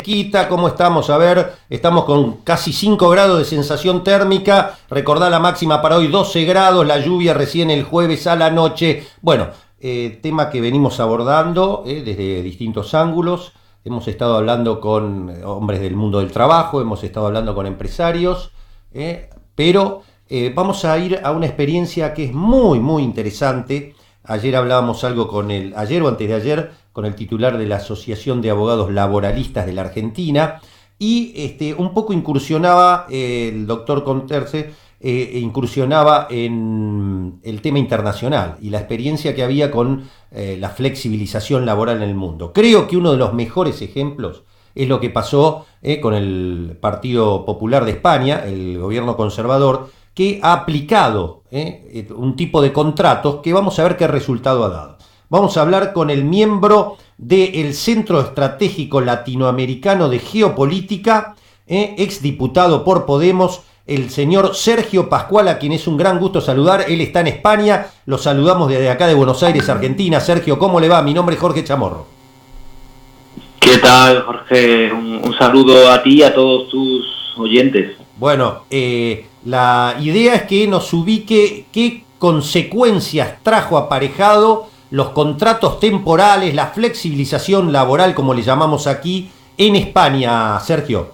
Chiquita, ¿cómo estamos? A ver, estamos con casi 5 grados de sensación térmica. Recordá la máxima para hoy, 12 grados, la lluvia recién el jueves a la noche. Bueno, tema que venimos abordando desde distintos ángulos. Hemos estado hablando con hombres del mundo del trabajo, hemos estado hablando con empresarios, pero vamos a ir a una experiencia que es muy, muy interesante. Ayer hablábamos algo ayer o antes de ayer, con el titular de la Asociación de Abogados Laboralistas de la Argentina, y un poco incursionaba el doctor Conterce, incursionaba en el tema internacional y la experiencia que había con la flexibilización laboral en el mundo. Creo que uno de los mejores ejemplos es lo que pasó con el Partido Popular de España, el gobierno conservador, que ha aplicado un tipo de contratos que vamos a ver qué resultado ha dado. Vamos a hablar con el miembro del Centro Estratégico Latinoamericano de Geopolítica, exdiputado por Podemos, el señor Sergio Pascual, a quien es un gran gusto saludar. Él está en España, lo saludamos desde acá de Buenos Aires, Argentina. Sergio, ¿cómo le va? Mi nombre es Jorge Chamorro. ¿Qué tal, Jorge? Un saludo a ti y a todos tus oyentes. Bueno, la idea es que nos ubique qué consecuencias trajo aparejado los contratos temporales, la flexibilización laboral, como le llamamos aquí, en España, Sergio.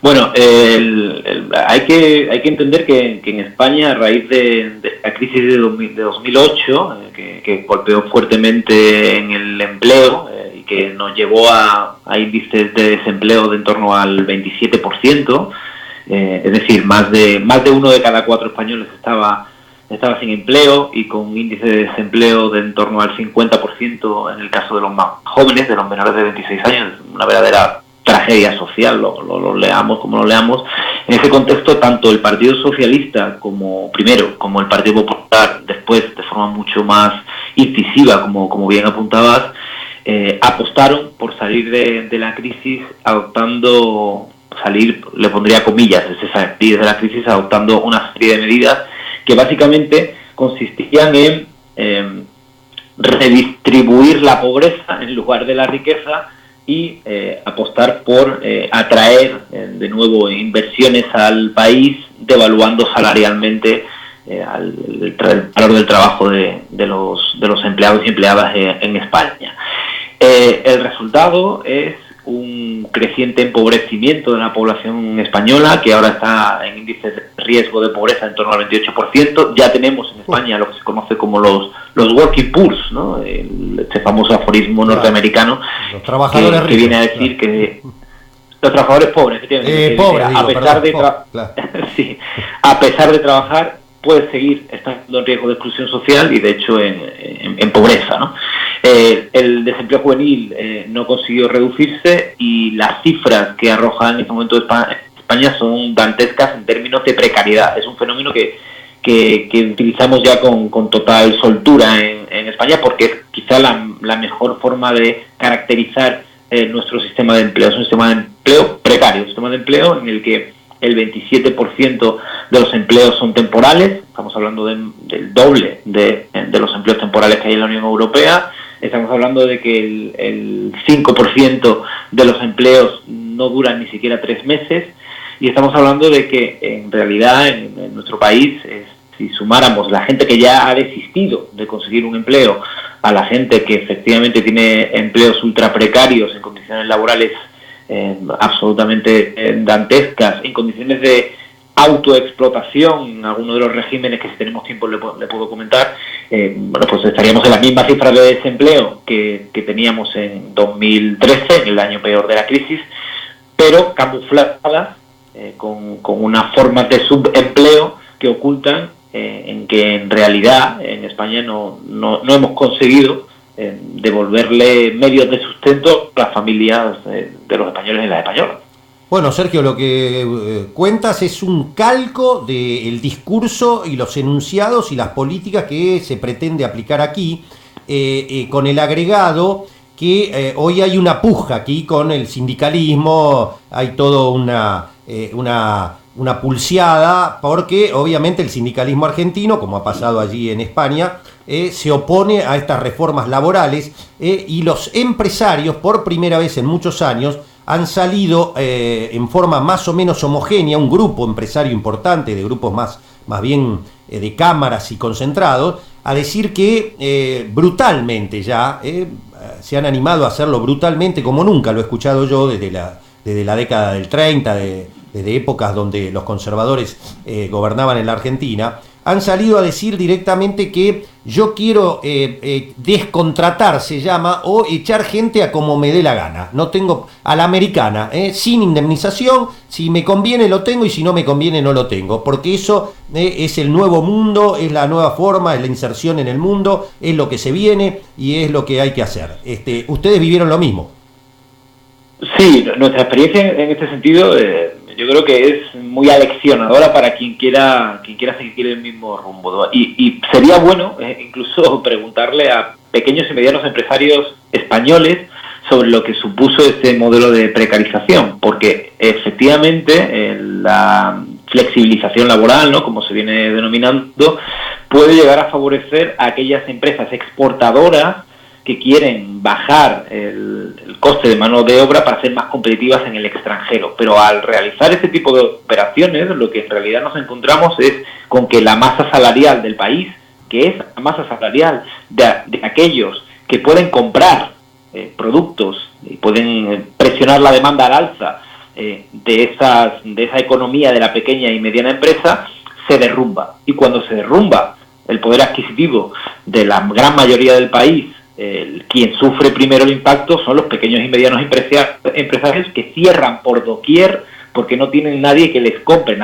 Bueno, hay que entender que en España, a raíz de la crisis de 2008, que golpeó fuertemente en el empleo y que nos llevó a índices de desempleo de en torno al 27%, es decir, más de 1 de cada 4 españoles estaba sin empleo, y con un índice de desempleo de en torno al 50% en el caso de los más jóvenes, de los menores de 26 años, una verdadera tragedia social, lo leamos como lo leamos. En ese contexto, tanto el Partido Socialista como el Partido Popular, después de forma mucho más incisiva, como bien apuntabas, apostaron por salir de la crisis le pondría comillas, salir de la crisis adoptando una serie de medidas que básicamente consistían en redistribuir la pobreza en lugar de la riqueza y apostar por atraer de nuevo inversiones al país, devaluando salarialmente el valor del trabajo de los empleados y empleadas en España. El resultado es un creciente empobrecimiento de la población española, que ahora está en índices de riesgo de pobreza en torno al 28%. Ya tenemos en España lo que se conoce como los working poors, ¿no? Este famoso aforismo norteamericano, los trabajadores que viene a decir que los trabajadores pobres, a pesar de trabajar, puede seguir estando en riesgo de exclusión social y de hecho en pobreza, ¿no? El desempleo juvenil no consiguió reducirse, y las cifras que arroja en este momento España son dantescas en términos de precariedad. Es un fenómeno que utilizamos ya con total soltura en España, porque es quizá la mejor forma de caracterizar nuestro sistema de empleo. Es un sistema de empleo precario, un sistema de empleo en el que el 27% de los empleos son temporales. Estamos hablando del doble de los empleos temporales que hay en la Unión Europea. Estamos hablando de que el 5% de los empleos no duran ni siquiera 3 meses. Y estamos hablando de que en realidad en nuestro país, si sumáramos la gente que ya ha desistido de conseguir un empleo a la gente que efectivamente tiene empleos ultra precarios en condiciones laborales absolutamente dantescas, en condiciones de autoexplotación, en alguno de los regímenes que, si tenemos tiempo, le puedo comentar, pues estaríamos en las mismas cifras de desempleo que teníamos en 2013, en el año peor de la crisis, pero camufladas con unas formas de subempleo que ocultan en que en realidad en España no hemos conseguido devolverle medios de sustento a las familias de los españoles y las españolas. Bueno, Sergio, lo que cuentas es un calco del discurso y los enunciados y las políticas que se pretende aplicar aquí, con el agregado que hoy hay una puja aquí con el sindicalismo, hay todo una una pulseada, porque obviamente el sindicalismo argentino, como ha pasado allí en España, se opone a estas reformas laborales, y los empresarios, por primera vez en muchos años, han salido en forma más o menos homogénea, un grupo empresario importante, de grupos más bien de cámaras y concentrados, a decir que brutalmente ya, se han animado a hacerlo brutalmente, como nunca lo he escuchado yo desde la década del 30, desde épocas donde los conservadores gobernaban en la Argentina, han salido a decir directamente que yo quiero descontratar, se llama, o echar gente a como me dé la gana. No tengo a la americana, sin indemnización. Si me conviene lo tengo y si no me conviene no lo tengo. Porque eso es el nuevo mundo, es la nueva forma, es la inserción en el mundo, es lo que se viene y es lo que hay que hacer. Ustedes vivieron lo mismo. Sí, nuestra experiencia en este sentido yo creo que es muy aleccionadora para quien quiera seguir el mismo rumbo, ¿no? Y sería bueno incluso preguntarle a pequeños y medianos empresarios españoles sobre lo que supuso este modelo de precarización, porque efectivamente la flexibilización laboral, ¿no?, como se viene denominando, puede llegar a favorecer a aquellas empresas exportadoras que quieren bajar el coste de mano de obra para ser más competitivas en el extranjero. Pero al realizar este tipo de operaciones, lo que en realidad nos encontramos es con que la masa salarial del país, que es la masa salarial de aquellos que pueden comprar productos y pueden presionar la demanda al alza de esa economía de la pequeña y mediana empresa, se derrumba. Y cuando se derrumba el poder adquisitivo de la gran mayoría del país, quien sufre primero el impacto son los pequeños y medianos empresarios, que cierran por doquier porque no tienen nadie que les compre,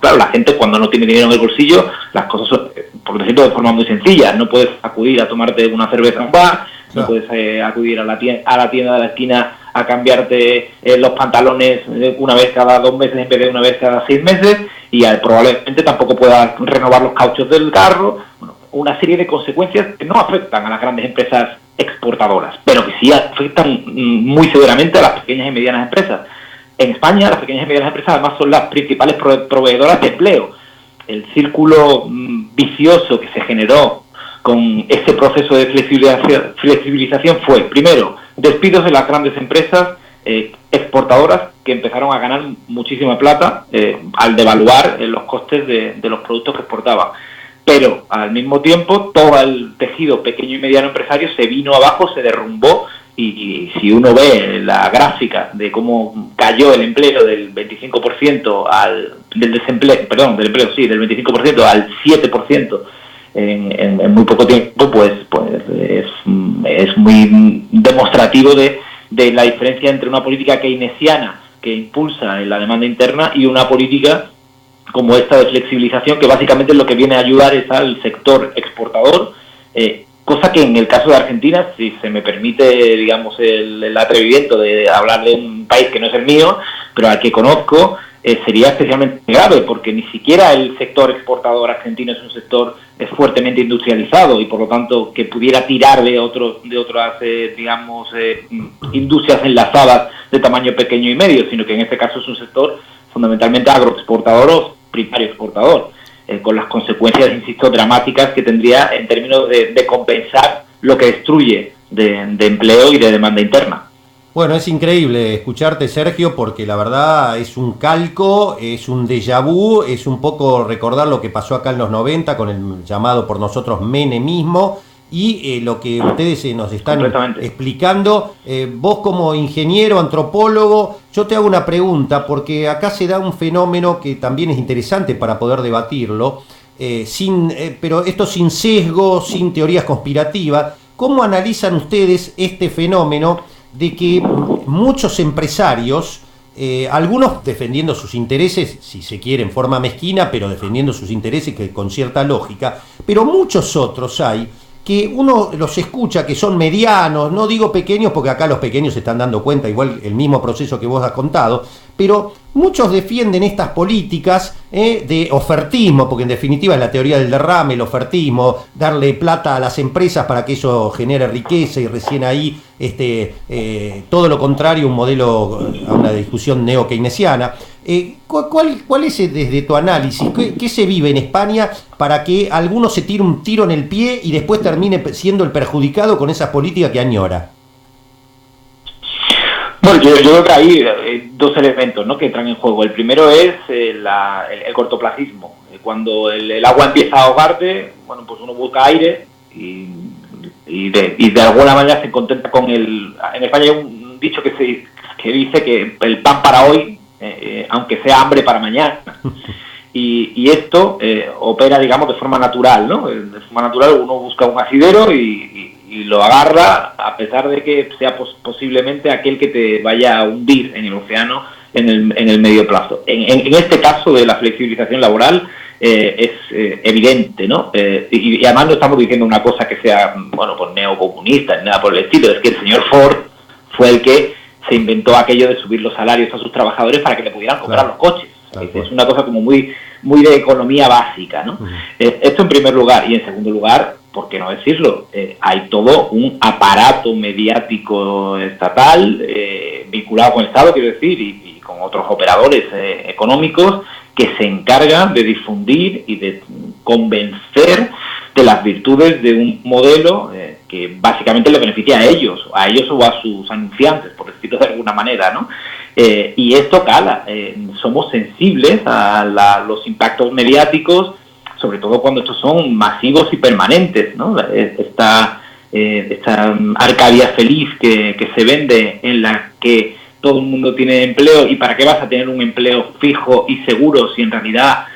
claro, la gente cuando no tiene dinero en el bolsillo, las cosas son, por decirlo de forma muy sencilla, no puedes acudir a tomarte una cerveza en un bar, no puedes acudir a la tienda de la esquina a cambiarte los pantalones una vez cada 2 meses en vez de una vez cada 6 meses, y probablemente tampoco puedas renovar los cauchos del carro. Bueno, una serie de consecuencias que no afectan a las grandes empresas exportadoras, pero que sí afectan muy severamente a las pequeñas y medianas empresas. En España, las pequeñas y medianas empresas además son las principales proveedoras de empleo. El círculo vicioso que se generó con ese proceso de flexibilización fue, primero, despidos de las grandes empresas exportadoras, que empezaron a ganar muchísima plata al devaluar los costes de los productos que exportaban. Pero al mismo tiempo todo el tejido pequeño y mediano empresario se vino abajo, se derrumbó, y si uno ve la gráfica de cómo cayó el empleo del 25% del 25% al 7% en muy poco tiempo, pues es muy demostrativo de la diferencia entre una política keynesiana que impulsa la demanda interna y una política como esta de flexibilización, que básicamente lo que viene a ayudar es al sector exportador, cosa que en el caso de Argentina, si se me permite, digamos, el atrevimiento de hablar de un país que no es el mío, pero al que conozco, sería especialmente grave, porque ni siquiera el sector exportador argentino es un sector fuertemente industrializado, y por lo tanto que pudiera tirar de otras industrias enlazadas de tamaño pequeño y medio, sino que en este caso es un sector fundamentalmente agroexportador o primario exportador, con las consecuencias, insisto, dramáticas que tendría en términos de compensar lo que destruye de empleo y de demanda interna. Bueno, es increíble escucharte, Sergio, porque la verdad es un calco, es un déjà vu, es un poco recordar lo que pasó acá en los 90 con el llamado por nosotros menemismo, y lo que ustedes nos están explicando. Vos como ingeniero, antropólogo, yo te hago una pregunta, porque acá se da un fenómeno que también es interesante para poder debatirlo, pero esto sin sesgo, sin teorías conspirativas. ¿Cómo analizan ustedes este fenómeno de que muchos empresarios, algunos defendiendo sus intereses, si se quiere en forma mezquina, pero defendiendo sus intereses que con cierta lógica, pero muchos otros hay que uno los escucha que son medianos, no digo pequeños porque acá los pequeños se están dando cuenta, igual el mismo proceso que vos has contado, pero muchos defienden estas políticas de ofertismo, porque en definitiva es la teoría del derrame, el ofertismo, darle plata a las empresas para que eso genere riqueza, y recién ahí todo lo contrario, un modelo a una discusión neo-keynesiana. ¿Cuál es desde tu análisis? ¿Qué se vive en España para que alguno se tire un tiro en el pie y después termine siendo el perjudicado con esas políticas que añora? Bueno, yo creo que hay dos elementos, ¿no?, que entran en juego. El primero es el cortoplacismo. Cuando el agua empieza a ahogarte, bueno, pues uno busca aire y de alguna manera se contenta con el... En España hay un dicho que dice que el pan para hoy, aunque sea hambre para mañana. Y esto opera, digamos, de forma natural, ¿no? De forma natural uno busca un asidero y lo agarra, a pesar de que sea posiblemente aquel que te vaya a hundir en el océano en el medio plazo. En este caso de la flexibilización laboral es evidente, ¿no? Y además no estamos diciendo una cosa que sea, bueno, pues neocomunista ni nada por el estilo. Es que el señor Ford fue el que se inventó aquello de subir los salarios a sus trabajadores para que le pudieran comprar los coches. Es una cosa como muy de economía básica, ¿no? Esto en primer lugar. Y en segundo lugar, ¿por qué no decirlo? Hay todo un aparato mediático estatal vinculado con el Estado, quiero decir, y con otros operadores económicos que se encargan de difundir y de convencer de las virtudes de un modelo que básicamente le beneficia a ellos o a sus anunciantes, por decirlo de alguna manera, ¿no? Y esto cala. Somos sensibles a los impactos mediáticos, sobre todo cuando estos son masivos y permanentes, ¿no? Esta Arcadia feliz que se vende, en la que todo el mundo tiene empleo, y para qué vas a tener un empleo fijo y seguro si en realidad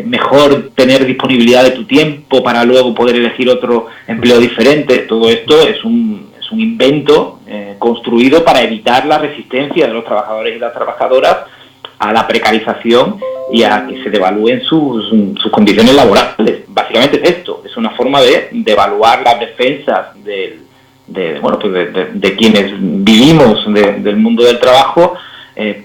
mejor tener disponibilidad de tu tiempo para luego poder elegir otro empleo diferente. Todo esto es un invento construido para evitar la resistencia de los trabajadores y las trabajadoras a la precarización y a que se devalúen sus condiciones laborales. Básicamente es esto, es una forma de devaluar las defensas de quienes vivimos del mundo del trabajo,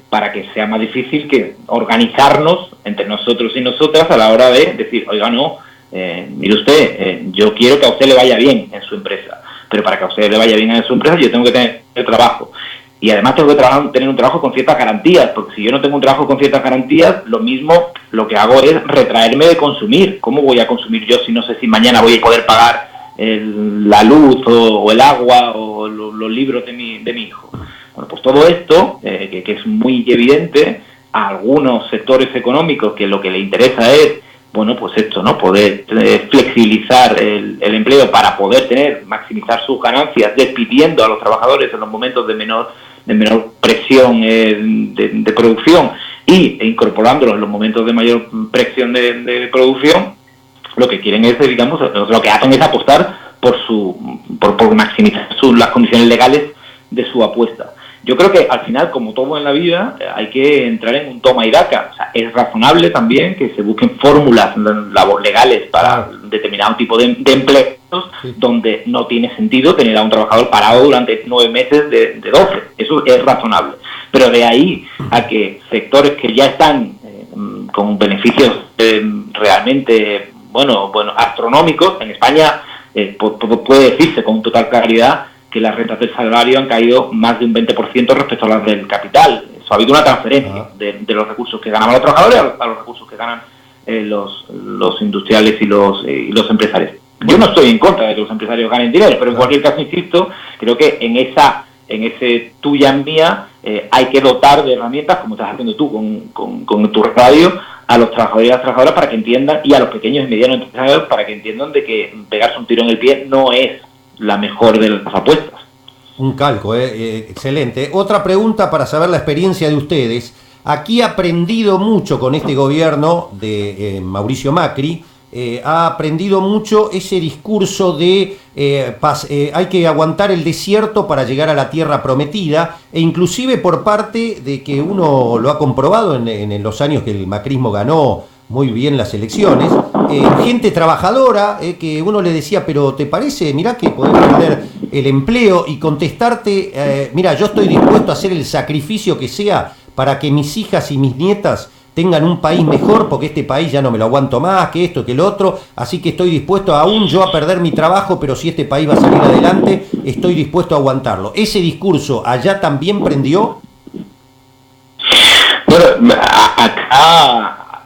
para que sea más difícil que organizarnos entre nosotros y nosotras a la hora de decir, oiga, no, mire usted, yo quiero que a usted le vaya bien en su empresa, pero para que a usted le vaya bien en su empresa yo tengo que tener trabajo. Y además tengo que tener un trabajo con ciertas garantías, porque si yo no tengo un trabajo con ciertas garantías, lo que hago es retraerme de consumir. ¿Cómo voy a consumir yo si no sé si mañana voy a poder pagar la luz o el agua o los libros de mi hijo? Bueno, pues todo esto, que es muy evidente a algunos sectores económicos, que lo que le interesa es, bueno, pues esto, ¿no? Poder flexibilizar el empleo para poder maximizar sus ganancias, despidiendo a los trabajadores en los momentos de menor presión de producción e incorporándolos en los momentos de mayor presión de producción. Lo que quieren es, digamos, lo que hacen es apostar por maximizar las condiciones legales de su apuesta. Yo creo que al final, como todo en la vida, hay que entrar en un toma y daca. O sea, es razonable también que se busquen fórmulas legales para determinado tipo de empleos, donde no tiene sentido tener a un trabajador parado durante 9 meses de 12. Eso es razonable. Pero de ahí a que sectores que ya están con beneficios realmente astronómicos, en España puede decirse con total claridad que las rentas del salario han caído más de un 20% respecto a las del capital. Eso ha habido una transferencia de los recursos que ganaban los trabajadores a los recursos que ganan los industriales y los empresarios. Yo no estoy en contra de que los empresarios ganen dinero, pero en cualquier caso, insisto, creo que en ese tuya en mía hay que dotar de herramientas, como estás haciendo tú con tu radio, a los trabajadores y las trabajadoras para que entiendan, y a los pequeños y medianos empresarios para que entiendan de que pegarse un tiro en el pie no es la mejor de las apuestas. Un calco, excelente. Otra pregunta para saber la experiencia de ustedes. Aquí ha aprendido mucho con este gobierno de Mauricio Macri, ha aprendido mucho ese discurso de hay que aguantar el desierto para llegar a la tierra prometida, e inclusive por parte de que uno lo ha comprobado en los años que el macrismo ganó muy bien las elecciones, gente trabajadora que uno le decía, pero ¿te parece? Mirá que podés perder el empleo, y contestarte, mira, yo estoy dispuesto a hacer el sacrificio que sea para que mis hijas y mis nietas tengan un país mejor, porque este país ya no me lo aguanto más, que esto, que el otro, así que estoy dispuesto aún yo a perder mi trabajo, pero si este país va a salir adelante, estoy dispuesto a aguantarlo. ¿Ese discurso allá también prendió? Bueno,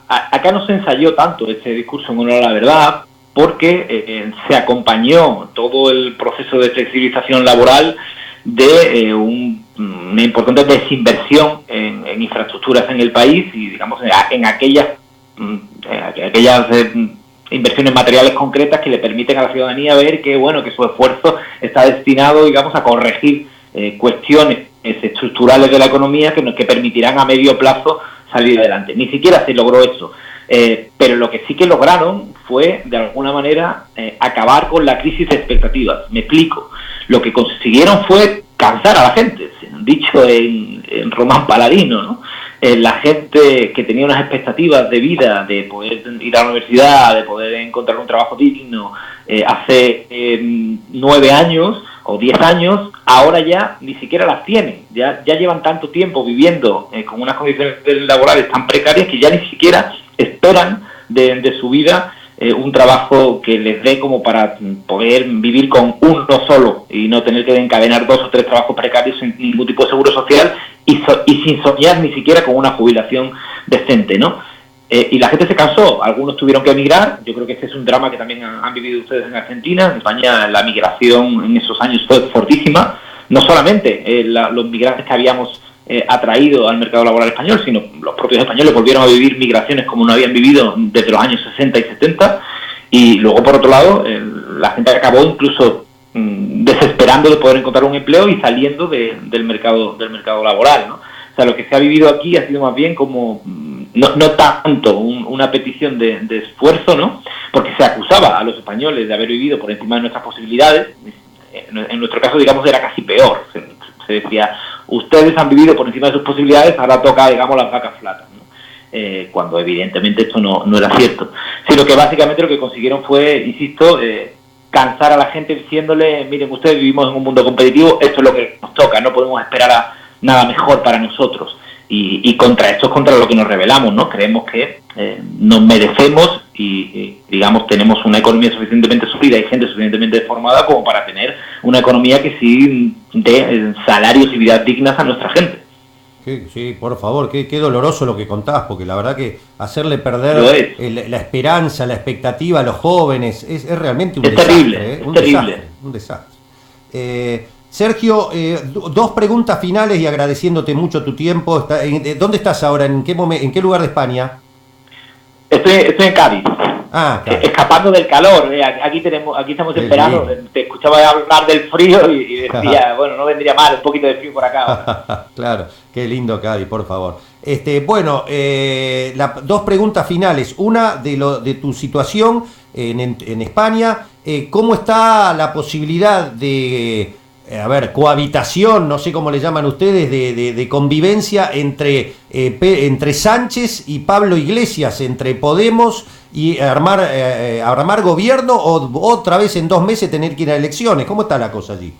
acá no se ensayó tanto este discurso en honor a la verdad, porque se acompañó todo el proceso de flexibilización laboral de una importante desinversión en infraestructuras en el país y, digamos, en aquellas inversiones materiales concretas que le permiten a la ciudadanía ver que, bueno, que su esfuerzo está destinado, digamos, a corregir cuestiones estructurales de la economía que permitirán a medio plazo salir adelante. Ni siquiera se logró eso. Pero lo que sí que lograron fue, de alguna manera, acabar con la crisis de expectativas. Me explico. Lo que consiguieron fue cansar a la gente, dicho en Román Paladino, ¿no? La gente que tenía unas expectativas de vida, de poder ir a la universidad, de poder encontrar un trabajo digno, hace 9 años o 10 años, ahora ya ni siquiera las tienen. Ya llevan tanto tiempo viviendo con unas condiciones laborales tan precarias que ya ni siquiera esperan de su vida un trabajo que les dé como para poder vivir con uno solo y no tener que encadenar 2 o 3 trabajos precarios sin ningún tipo de seguro social y sin soñar ni siquiera con una jubilación decente, ¿no? Y la gente se cansó, algunos tuvieron que emigrar. Yo creo que este es un drama que también han vivido ustedes en Argentina. En España la migración en esos años fue fortísima, no solamente los migrantes que habíamos atraído al mercado laboral español, sino los propios españoles volvieron a vivir migraciones como no habían vivido desde los años 60 y 70, y luego, por otro lado, la gente acabó incluso desesperando de poder encontrar un empleo y saliendo del mercado laboral, ¿no? O sea, lo que se ha vivido aquí ha sido más bien como, no tanto una petición de esfuerzo, ¿no? Porque se acusaba a los españoles de haber vivido por encima de nuestras posibilidades. En nuestro caso, digamos, era casi peor. Se decía, ustedes han vivido por encima de sus posibilidades, ahora toca, digamos, las vacas flacas, ¿no? Cuando evidentemente esto no era cierto. Sino que básicamente lo que consiguieron fue, insisto, cansar a la gente diciéndole, miren, ustedes vivimos en un mundo competitivo, esto es lo que nos toca, no podemos esperar a nada mejor para nosotros. Y contra esto es contra lo que nos rebelamos, ¿no? Creemos que nos merecemos y digamos, tenemos una economía suficientemente sólida y gente suficientemente formada como para tener una economía que sí dé salarios y vidas dignas a nuestra gente. Sí, por favor, qué doloroso lo que contás, porque la verdad que hacerle perder la esperanza, la expectativa a los jóvenes es realmente un desastre. Un desastre. Sergio, 2 preguntas finales y agradeciéndote mucho tu tiempo. ¿Dónde estás ahora? ¿En qué lugar de España? Estoy en Cádiz. Claro. Escapando del calor. Aquí estamos en verano. Te escuchaba hablar del frío y decía, bueno, no vendría mal un poquito de frío por acá ahora. Claro, qué lindo Cádiz, por favor. Bueno, 2 preguntas finales. Una de tu situación en España. ¿Cómo está la posibilidad de cohabitación, no sé cómo le llaman ustedes, de convivencia entre Sánchez y Pablo Iglesias, entre Podemos y armar gobierno, o otra vez en 2 meses tener que ir a elecciones? ¿Cómo está la cosa allí?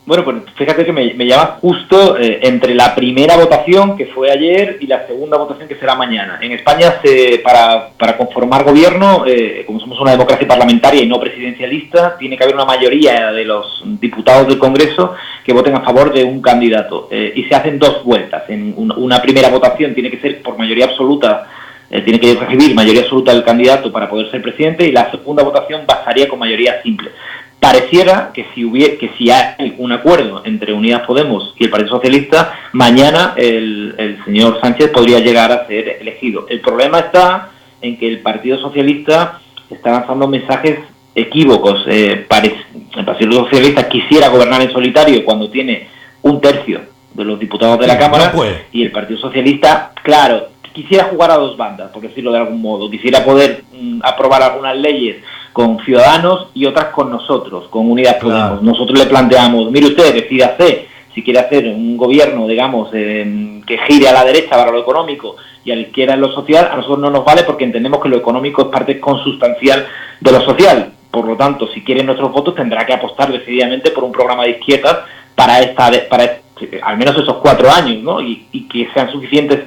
Bueno, pues fíjate que me llama justo entre la primera votación, que fue ayer, y la segunda votación, que será mañana. En España, para conformar gobierno, como somos una democracia parlamentaria y no presidencialista, tiene que haber una mayoría de los diputados del Congreso que voten a favor de un candidato. Y se hacen 2 vueltas. En una primera votación tiene que ser por mayoría absoluta, tiene que recibir mayoría absoluta del candidato para poder ser presidente, y la segunda votación bastaría con mayoría simple. Pareciera que si hay un acuerdo entre Unidas Podemos y el Partido Socialista, mañana el señor Sánchez podría llegar a ser elegido. El problema está en que el Partido Socialista está lanzando mensajes equívocos. El Partido Socialista quisiera gobernar en solitario cuando tiene 1/3 de los diputados de la Cámara, y el Partido Socialista, claro, quisiera jugar a 2 bandas, por decirlo de algún modo. Quisiera poder aprobar algunas leyes con Ciudadanos y otras con nosotros, con Unidas Podemos. Nosotros le planteamos, mire usted, decídase si quiere hacer un gobierno, digamos, que gire a la derecha para lo económico y a la izquierda en lo social. A nosotros no nos vale, porque entendemos que lo económico es parte consustancial de lo social. Por lo tanto, si quiere nuestros votos, tendrá que apostar decididamente por un programa de izquierdas para al menos esos 4 años, ¿no? Y que sean suficientes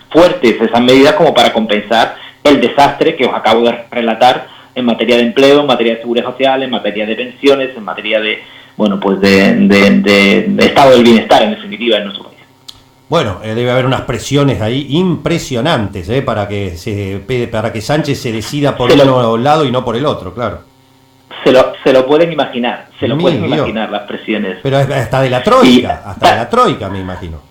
fuertes esas medidas como para compensar el desastre que os acabo de relatar en materia de empleo, en materia de seguridad social, en materia de pensiones, en materia de estado del bienestar, en definitiva, en nuestro país. Bueno, debe haber unas presiones ahí impresionantes, para que Sánchez se decida por un lado y no por el otro, claro. Se lo pueden imaginar, pueden imaginar las presiones. Pero hasta de la troika, me imagino.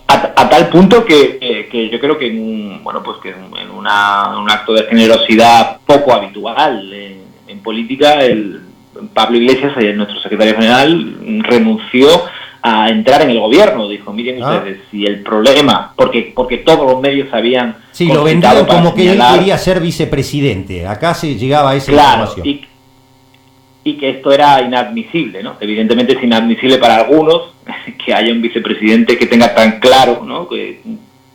A tal punto que yo creo que en un acto de generosidad poco habitual en política, Pablo Iglesias, nuestro secretario general, renunció a entrar en el gobierno. Dijo, miren ustedes, si el problema, porque todos los medios habían... Sí, lo vendieron como que él quería ser vicepresidente. Acá se llegaba a esa información. Y que esto era inadmisible, ¿no? Evidentemente es inadmisible para algunos que haya un vicepresidente que tenga tan claro, ¿no?, qué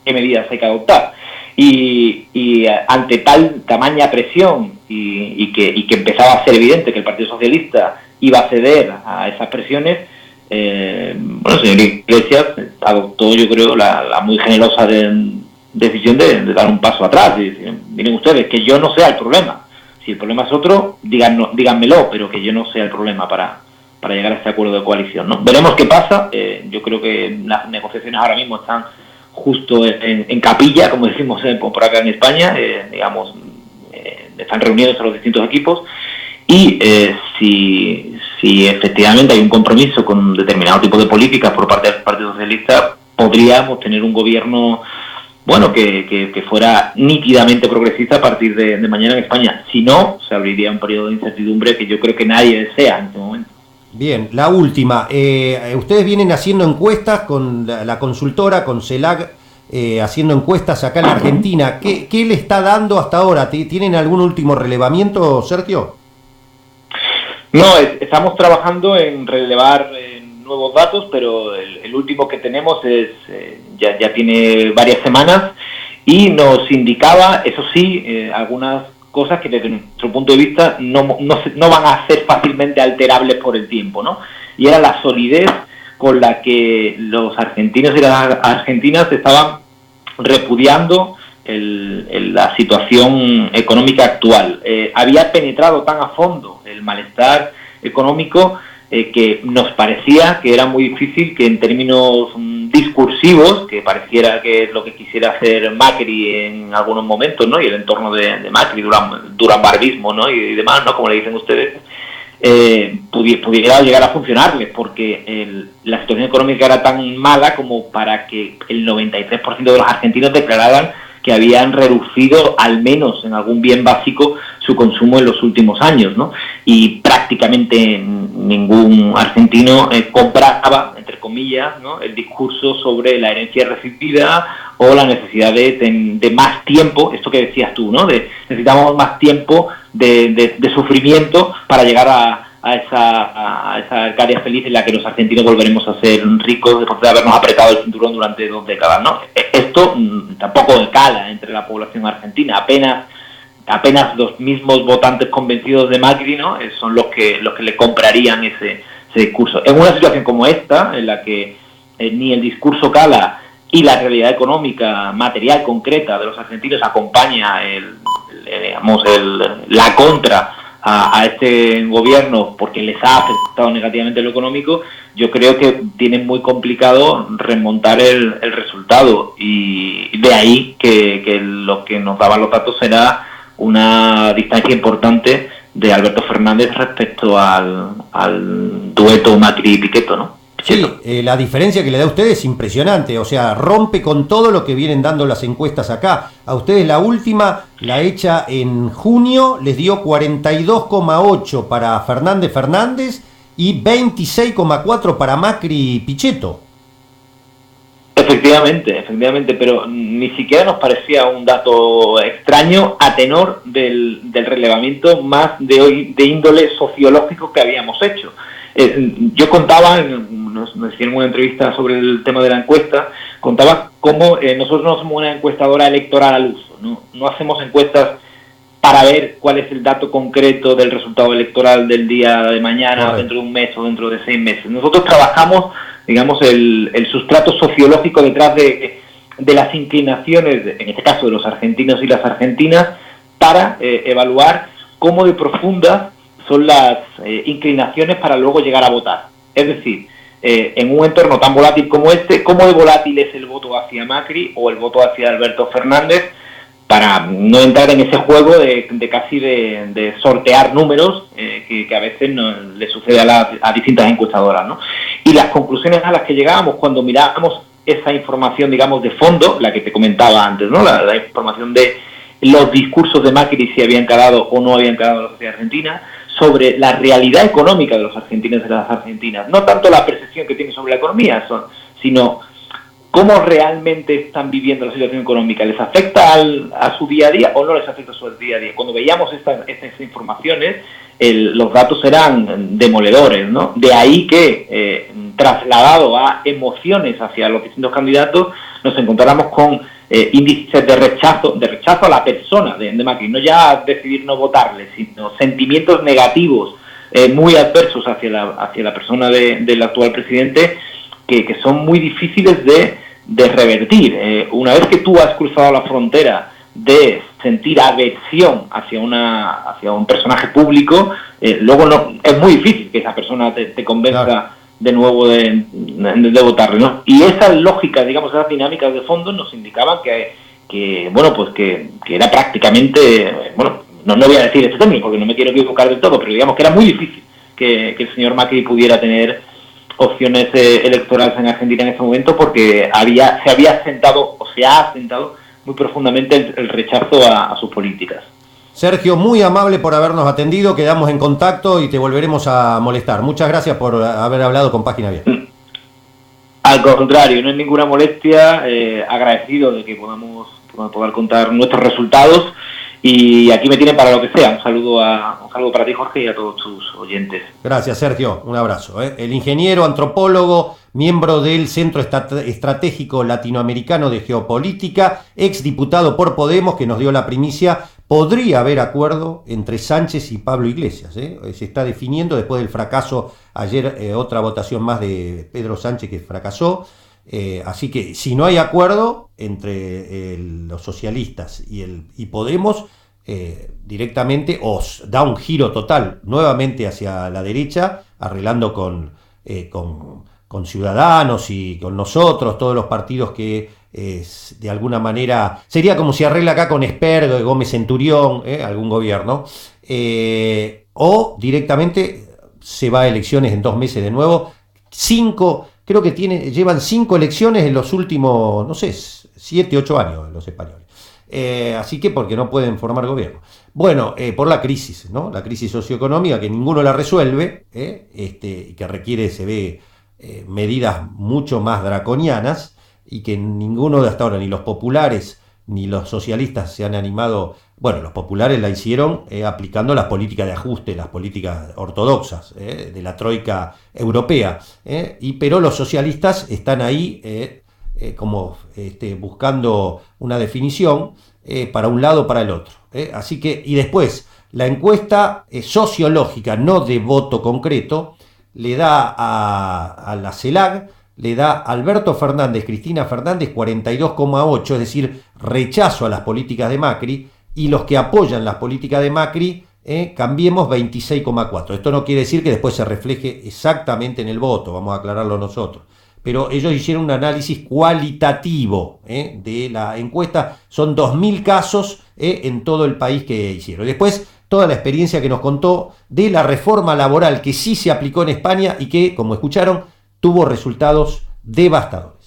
medidas hay que adoptar. Y ante tamaña presión y que empezaba a ser evidente que el Partido Socialista iba a ceder a esas presiones, señor Iglesias adoptó, yo creo, la muy generosa decisión de dar un paso atrás y decir, miren ustedes, que yo no sea el problema. Si el problema es otro, díganmelo, pero que yo no sea el problema para llegar a este acuerdo de coalición, ¿no? Veremos qué pasa. Yo creo que las negociaciones ahora mismo están justo en capilla, como decimos por acá en España, están reunidos los distintos equipos y si efectivamente hay un compromiso con un determinado tipo de políticas por parte del Partido Socialista, podríamos tener un gobierno que fuera nítidamente progresista a partir de mañana en España. Si no, se abriría un periodo de incertidumbre que yo creo que nadie desea en este momento. Bien, la última. Ustedes vienen haciendo encuestas con la consultora, con CELAC, haciendo encuestas acá en la Argentina. ¿Qué le está dando hasta ahora? ¿Tienen algún último relevamiento, Sergio? No, estamos trabajando en relevar nuevos datos, pero el último que tenemos ya tiene varias semanas y nos indicaba, eso sí, algunas cosas que desde nuestro punto de vista no van a ser fácilmente alterables por el tiempo, ¿no? Y era la solidez con la que los argentinos y las argentinas estaban repudiando la situación económica actual. Había penetrado tan a fondo el malestar económico que nos parecía que era muy difícil que en términos discursivos, que pareciera que es lo que quisiera hacer Macri en algunos momentos, ¿no?, y el entorno de Macri, duranbarbismo, ¿no?, y demás, ¿no?, como le dicen ustedes, pudiera llegar a funcionarles, porque la situación económica era tan mala como para que el 93% de los argentinos declararan que habían reducido al menos en algún bien básico su consumo en los últimos años, ¿no? Y prácticamente ningún argentino compraba, entre comillas, ¿no?, el discurso sobre la herencia recibida o la necesidad de más tiempo, esto que decías tú, ¿no?, necesitamos más tiempo de sufrimiento para llegar a esa Arcadia feliz en la que los argentinos volveremos a ser ricos después de habernos apretado el cinturón durante 2 décadas, ¿no? Esto tampoco cala entre la población argentina, apenas los mismos votantes convencidos de Macri, ¿no?, son los que le comprarían ese discurso. En una situación como esta, en la que ni el discurso cala y la realidad económica material concreta de los argentinos acompaña la contra a este gobierno porque les ha afectado negativamente lo económico, yo creo que tienen muy complicado remontar el resultado, y de ahí que lo que nos daban los datos era una distancia importante de Alberto Fernández respecto al dueto Macri-Pichetto, ¿no? Sí, la diferencia que le da a ustedes es impresionante, o sea, rompe con todo lo que vienen dando las encuestas acá. A ustedes la última, la hecha en junio, les dio 42,8 para Fernández y 26,4 para Macri-Pichetto. Efectivamente, pero ni siquiera nos parecía un dato extraño a tenor del relevamiento más de índole sociológico que habíamos hecho. Yo contaba, nos hicieron una entrevista sobre el tema de la encuesta, contaba cómo nosotros no somos una encuestadora electoral al uso, no hacemos encuestas para ver cuál es el dato concreto del resultado electoral del día de mañana, dentro de un mes o dentro de 6 meses. Nosotros trabajamos, digamos, el sustrato sociológico detrás de las inclinaciones, en este caso de los argentinos y las argentinas, para evaluar cómo de profundas son las inclinaciones para luego llegar a votar. Es decir, en un entorno tan volátil como este, cómo de volátil es el voto hacia Macri o el voto hacia Alberto Fernández, para no entrar en ese juego de casi de sortear números que a veces le sucede a distintas encuestadoras, ¿no? Y las conclusiones a las que llegábamos cuando mirábamos esa información, digamos, de fondo, la que te comentaba antes, ¿no? La información de los discursos de Macri, si habían calado o no habían calado en la sociedad argentina, sobre la realidad económica de los argentinos y de las argentinas, no tanto la percepción que tienen sobre la economía, sino cómo realmente están viviendo la situación económica. ¿Les afecta a su día a día o no les afecta a su día a día? Cuando veíamos estas informaciones, los datos eran demoledores, ¿no? De ahí que, trasladado a emociones hacia los distintos candidatos, nos encontráramos con índices de rechazo a la persona de Macri, no ya decidir no votarle, sino sentimientos negativos muy adversos hacia la persona del actual presidente, que son muy difíciles de revertir. Una vez que tú has cruzado la frontera de sentir aversión hacia un personaje público, luego no es muy difícil que esa persona te convenza, claro, de nuevo de votarle, ¿no? Y esas lógicas, digamos, esas dinámicas de fondo nos indicaban que bueno, pues que era prácticamente, bueno, no voy a decir este término porque no me quiero equivocar del todo, pero digamos que era muy difícil que el señor Macri pudiera tener opciones electorales en Argentina en ese momento, porque se ha asentado muy profundamente el rechazo a sus políticas. Sergio, muy amable por habernos atendido, quedamos en contacto y te volveremos a molestar. Muchas gracias por haber hablado con Página Abierta. Al contrario, no es ninguna molestia, agradecido de que podamos poder contar nuestros resultados, y aquí me tienen para lo que sea. Un saludo para ti, Jorge, y a todos tus oyentes. Gracias, Sergio, un abrazo. El ingeniero, antropólogo, miembro del Centro Estratégico Latinoamericano de Geopolítica, exdiputado por Podemos, que nos dio la primicia. Podría haber acuerdo entre Sánchez y Pablo Iglesias. Se está definiendo después del fracaso. Ayer otra votación más de Pedro Sánchez que fracasó. Así que si no hay acuerdo entre los socialistas y Podemos, directamente os da un giro total nuevamente hacia la derecha, arreglando con Ciudadanos y con nosotros, todos los partidos que de alguna manera sería como si arregla acá con Esper, Gómez Centurión, algún gobierno, o directamente se va a elecciones en 2 meses de nuevo. Creo que llevan 5 elecciones en los últimos, no sé, 7, 8 años los españoles. Así que porque no pueden formar gobierno. Bueno, por la crisis, ¿no? La crisis socioeconómica que ninguno la resuelve, que requiere, se ve, medidas mucho más draconianas, y que ninguno de hasta ahora, ni los populares ni los socialistas, se han animado. Bueno, los populares la hicieron aplicando las políticas de ajuste, las políticas ortodoxas de la troika europea, pero los socialistas están ahí como buscando una definición para un lado o para el otro. Así que, y después, la encuesta sociológica, no de voto concreto, le da a la CELAC, le da Alberto Fernández, Cristina Fernández 42,8, es decir, rechazo a las políticas de Macri, y los que apoyan las políticas de Macri, Cambiemos 26,4. Esto no quiere decir que después se refleje exactamente en el voto, vamos a aclararlo nosotros. Pero ellos hicieron un análisis cualitativo de la encuesta, son 2.000 casos en todo el país que hicieron. Después, toda la experiencia que nos contó de la reforma laboral que sí se aplicó en España y que, como escucharon, tuvo resultados devastadores.